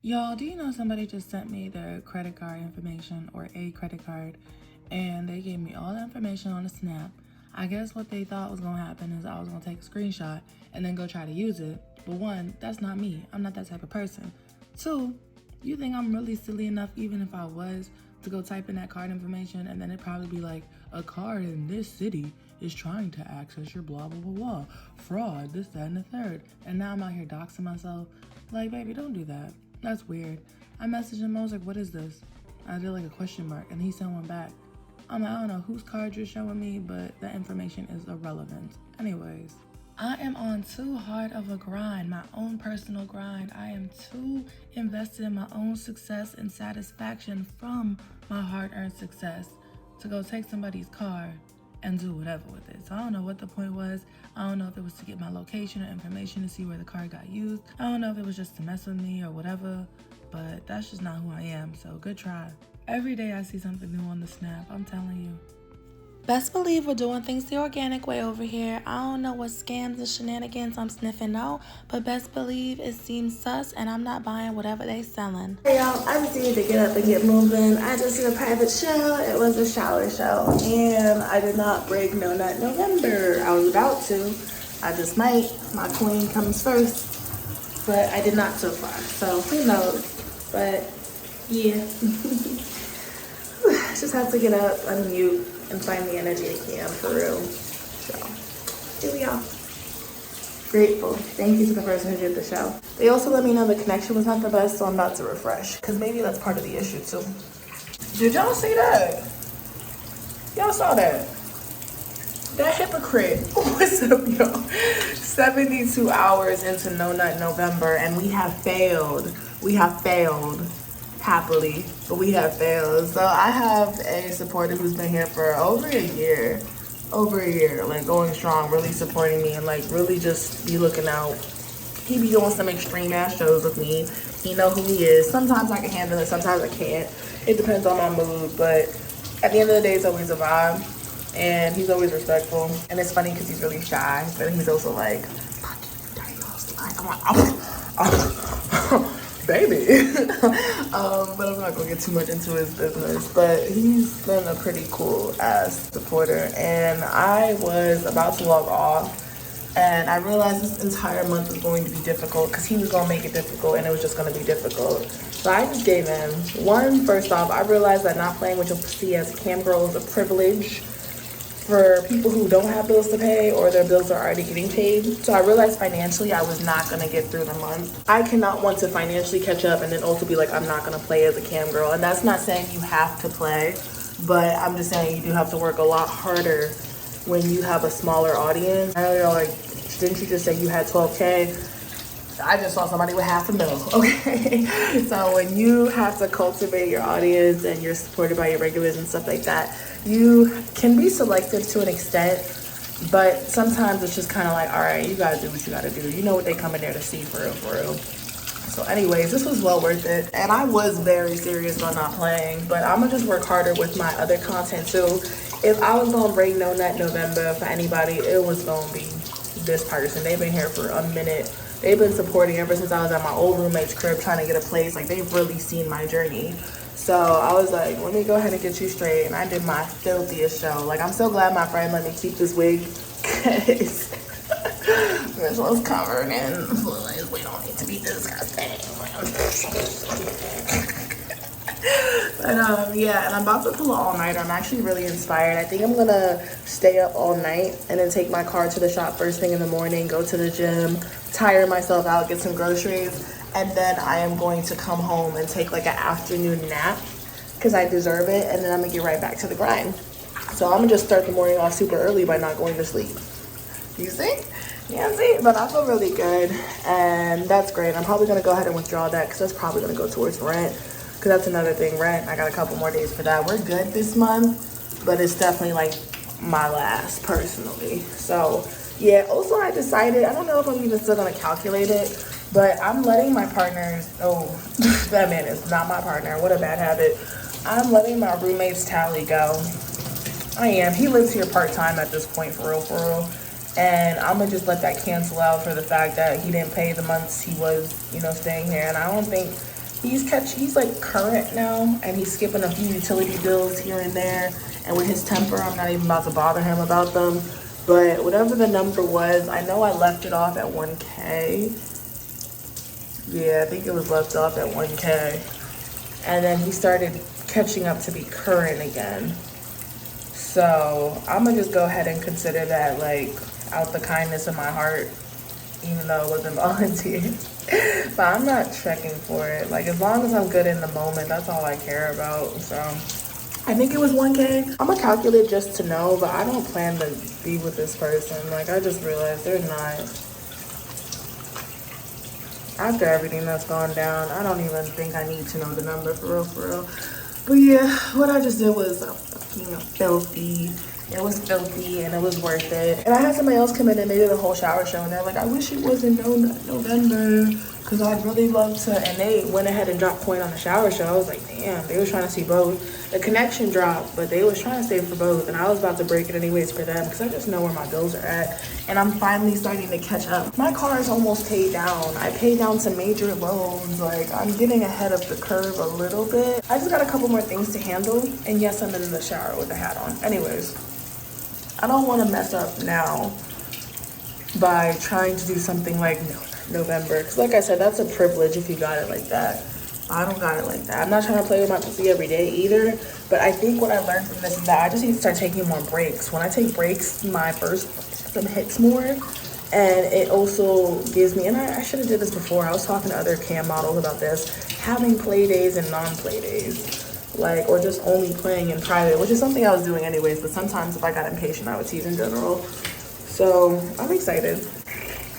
Y'all, do you know somebody just sent me their credit card information or a credit card and they gave me all the information on a snap? I guess what they thought was gonna happen is I was gonna take a screenshot and then go try to use it. But one, that's not me. I'm not that type of person. Two, you think I'm really silly enough, even if I was, to go type in that card information and then it'd probably be like, a card in this city is trying to access your blah, blah, blah, blah. Fraud, this, that, and the third. And now I'm out here doxing myself. Like, baby, don't do that. That's weird. I messaged him, I was like, what is this? I did like a question mark and he sent one back. I'm like, I don't know whose card you're showing me, but that information is irrelevant. Anyways, I am on too hard of a grind, my own personal grind. I am too invested in my own success and satisfaction from my hard-earned success to go take somebody's car and do whatever with it. So I don't know what the point was. I don't know if it was to get my location or information to see where the car got used. I don't know if it was just to mess with me or whatever, but that's just not who I am. So good try. Every day I see something new on the snap, I'm telling you. Best believe we're doing things the organic way over here. I don't know what scams and shenanigans I'm sniffing out, but best believe it seems sus and I'm not buying whatever they selling. Hey y'all, I just needed to get up and get moving. I just did a private show. It was a shower show and I did not break No Nut November. I was about to. I just might. My queen comes first, but I did not so far. So who knows? But yeah. Just have to get up, unmute, and find the energy again for real. So, here we are. Grateful. Thank you to the person who did the show. They also let me know the connection was not the best, so I'm about to refresh. Because maybe that's part of the issue too. Did y'all see that? Y'all saw that? That hypocrite. What's up, y'all? 72 hours into No Nut November, and we have failed. We have failed. Happily, but we have failed. So I have a supporter who's been here for over a year, like going strong, really supporting me and like really just be looking out. He be doing some extreme ass shows with me. He know who he is. Sometimes I can handle it, sometimes I can't. It depends on my mood, but at the end of the day, it's always a vibe. And he's always respectful. And it's funny because he's really shy, but he's also like, fuck you, dirty little slut. I'm like, oh. Baby. But I'm not gonna get too much into his business. But he's been a pretty cool ass supporter. And I was about to log off and I realized this entire month was going to be difficult because he was gonna make it difficult and it was just gonna be difficult. So I just gave in. One, first off, I realized that not playing with your pussy as a cam girl is a privilege for people who don't have bills to pay or their bills are already getting paid. So I realized financially I was not gonna get through the month. I cannot want to financially catch up and then also be like, I'm not gonna play as a cam girl. And that's not saying you have to play, but I'm just saying you do have to work a lot harder when you have a smaller audience. I know you're like, didn't you just say you had 12K? I just saw somebody with $500,000, okay? So when you have to cultivate your audience and you're supported by your regulars and stuff like that, you can be selective to an extent, but sometimes it's just kind of like, all right, you gotta do what you gotta do. You know what they come in there to see, for real, for real. So anyways, this was well worth it. And I was very serious about not playing, but I'm gonna just work harder with my other content too. If I was gonna break No Nut November for anybody, it was gonna be this person. They've been here for a minute. They've been supporting ever since I was at my old roommate's crib trying to get a place. Like, they've really seen my journey. So I was like, let me go ahead and get you straight. And I did my filthiest show. Like, I'm so glad my friend let me keep this wig because this was covered in fluids. We don't need to be disgusting. But yeah, and I'm about to pull an all-nighter. I'm actually really inspired. I think I'm gonna stay up all night and then take my car to the shop first thing in the morning, go to the gym, tire myself out, get some groceries, and then I am going to come home and take like an afternoon nap because I deserve it, and then I'm gonna get right back to the grind. So I'm gonna just start the morning off super early by not going to sleep. You see? Yeah, see? But I feel really good, and that's great. I'm probably gonna go ahead and withdraw that because that's probably gonna go towards rent. Because that's another thing, rent. I got a couple more days for that. We're good this month, but it's definitely like my last personally. So yeah, also I decided, I don't know if I'm even still gonna calculate it, but I'm letting my partners, oh, that man is not my partner. What a bad habit. I'm letting my roommate's tally go. I am. He lives here part-time at this point, for real, for real. And I'm gonna just let that cancel out for the fact that he didn't pay the months he was, you know, staying here. And I don't think He's like current now, and he's skipping a few utility bills here and there. And with his temper, I'm not even about to bother him about them. But whatever the number was, I know I left it off at 1K. Yeah, I think it was left off at 1K. And then he started catching up to be current again. So I'm gonna just go ahead and consider that like out the kindness of my heart, even though it wasn't volunteered. But I'm not checking for it. Like, as long as I'm good in the moment, that's all I care about. So I think it was 1K. I'm gonna calculate just to know, but I don't plan to be with this person. Like, I just realized they're not. After everything that's gone down, I don't even think I need to know the number for real, for real. But yeah, what I just did was fucking filthy. It was filthy and it was worth it. And I had somebody else come in and they did a whole shower show and they're like, I wish it was in November because I'd really love to. And they went ahead and dropped point on the shower show. I was like, damn, they were trying to see both. The connection dropped, but they was trying to save for both. And I was about to break it anyways for them because I just know where my bills are at. And I'm finally starting to catch up. My car is almost paid down. I paid down some major loans. Like, I'm getting ahead of the curve a little bit. I just got a couple more things to handle. And yes, I'm in the shower with the hat on. Anyways, I don't want to mess up now by trying to do something like November. Because like I said, that's a privilege if you got it like that. I don't got it like that. I'm not trying to play with my pussy every day either. But I think what I learned from this is that I just need to start taking more breaks. When I take breaks, my first system hits more. And it also gives me, and I should have did this before. I was talking to other cam models about this. Having play days and non-play days. Like, or just only playing in private, which is something I was doing anyways, but sometimes if I got impatient, I would tease in general. So I'm excited,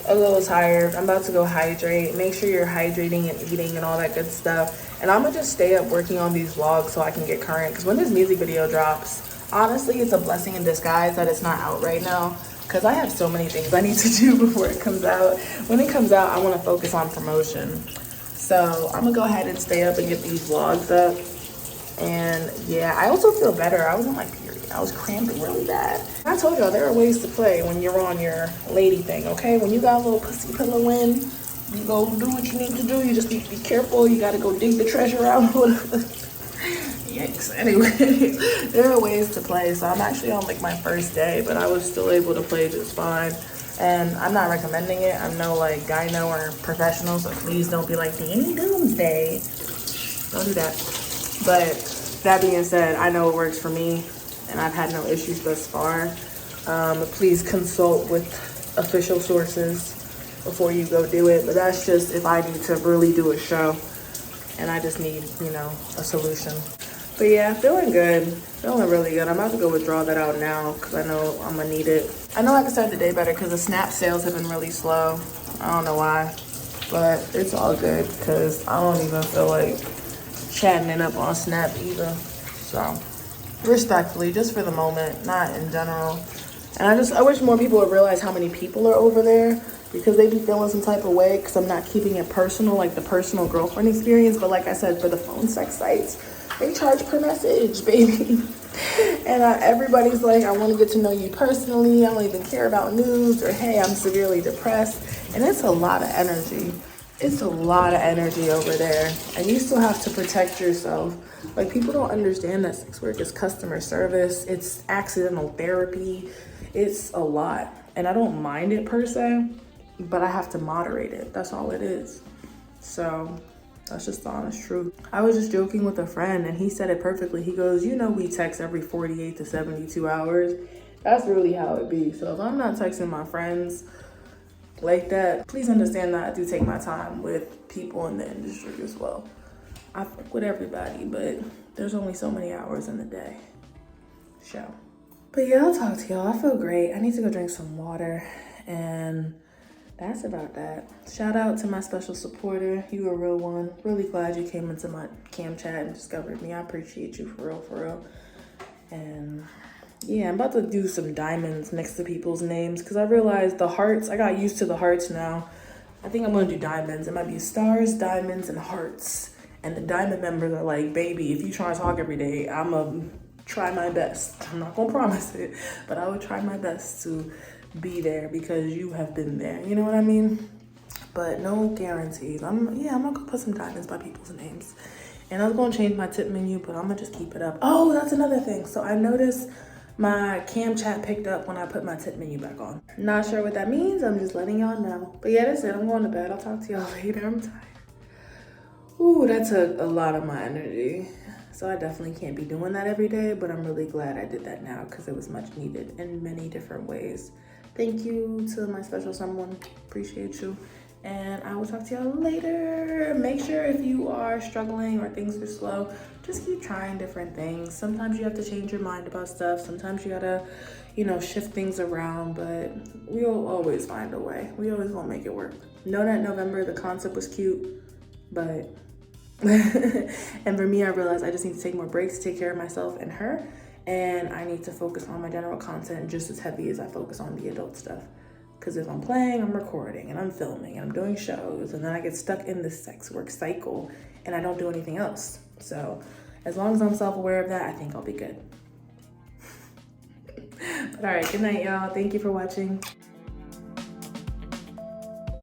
a little tired. I'm about to go hydrate. Make sure you're hydrating and eating and all that good stuff. And I'm gonna just stay up working on these vlogs so I can get current, because when this music video drops, honestly, it's a blessing in disguise that it's not out right now, because I have so many things I need to do before it comes out. When it comes out, I want to focus on promotion. So I'm gonna go ahead and stay up and get these vlogs up. And yeah, I also feel better. I was on my period. I was cramping really bad. I told y'all there are ways to play when you're on your lady thing, okay? When you got a little pussy pillow in, you go do what you need to do. You just need to be careful. You gotta go dig the treasure out. Yikes. Anyway, there are ways to play. So I'm actually on like my first day, but I was still able to play just fine. And I'm not recommending it. I'm no like gyno or professional, so please don't be like Danny Doomsday. Don't do that. But that being said, I know it works for me and I've had no issues thus far. Please consult with official sources before you go do it. But that's just if I need to really do a show and I just need, you know, a solution. But yeah, feeling good, feeling really good. I'm about to go withdraw that out now because I know I'm gonna need it. I know I can start the day better because the Snap sales have been really slow. I don't know why, but it's all good because I don't even feel like chatting it up on Snap either. So respectfully, just for the moment, not in general. And I wish more people would realize how many people are over there, because they be feeling some type of way because I'm not keeping it personal, like the personal girlfriend experience. But like I said, for the phone sex sites, they charge per message, baby. And everybody's like, I want to get to know you personally. I don't even care about news, or hey, I'm severely depressed. And it's a lot of energy. It's a lot of energy over there, and you still have to protect yourself. Like, people don't understand that sex work is customer service. It's accidental therapy. It's a lot, and I don't mind it per se, but I have to moderate it. That's all it is. So that's just the honest truth. I was just joking with a friend, and he said it perfectly. He goes, you know, we text every 48 to 72 hours. That's really how it be. So if I'm not texting my friends like that, please understand that I do take my time with people in the industry as well. I fuck with everybody, but there's only so many hours in the day. Show. But yeah, I'll talk to y'all. I feel great. I need to go drink some water, and that's about that. Shout out to my special supporter. You a real one. Really glad you came into my cam chat and discovered me. I appreciate you for real, for real. And yeah, I'm about to do some diamonds next to people's names because I realized the hearts, I got used to the hearts now. I think I'm gonna do diamonds. It might be stars, diamonds, and hearts. And the diamond members are like, baby, if you try to talk every day, I'm gonna try my best. I'm not gonna promise it, but I will try my best to be there because you have been there. You know what I mean? but no guarantees. I'm gonna go put some diamonds by people's names. And I was gonna change my tip menu, but I'm gonna just keep it up. Oh, that's another thing. So I noticed my cam chat picked up when I put my tip menu back on. Not sure what that means. I'm just letting y'all know. But yeah, that's it. I'm going to bed. I'll talk to y'all later. I'm tired. Ooh, that took a lot of my energy. So I definitely can't be doing that every day, but I'm really glad I did that now because it was much needed in many different ways. Thank you to my special someone. Appreciate you. And I will talk to y'all later. Make sure if you are struggling or things are slow, just keep trying different things. Sometimes you have to change your mind about stuff. Sometimes you gotta, shift things around, but we'll always find a way. We always gonna make it work. Know that November, the concept was cute, but and for me, I realized I just need to take more breaks, take care of myself and her, and I need to focus on my general content just as heavy as I focus on the adult stuff. Because if I'm playing, I'm recording, and I'm filming, and I'm doing shows, and then I get stuck in this sex work cycle, and I don't do anything else. So as long as I'm self-aware of that, I think I'll be good. But all right, good night, y'all. Thank you for watching.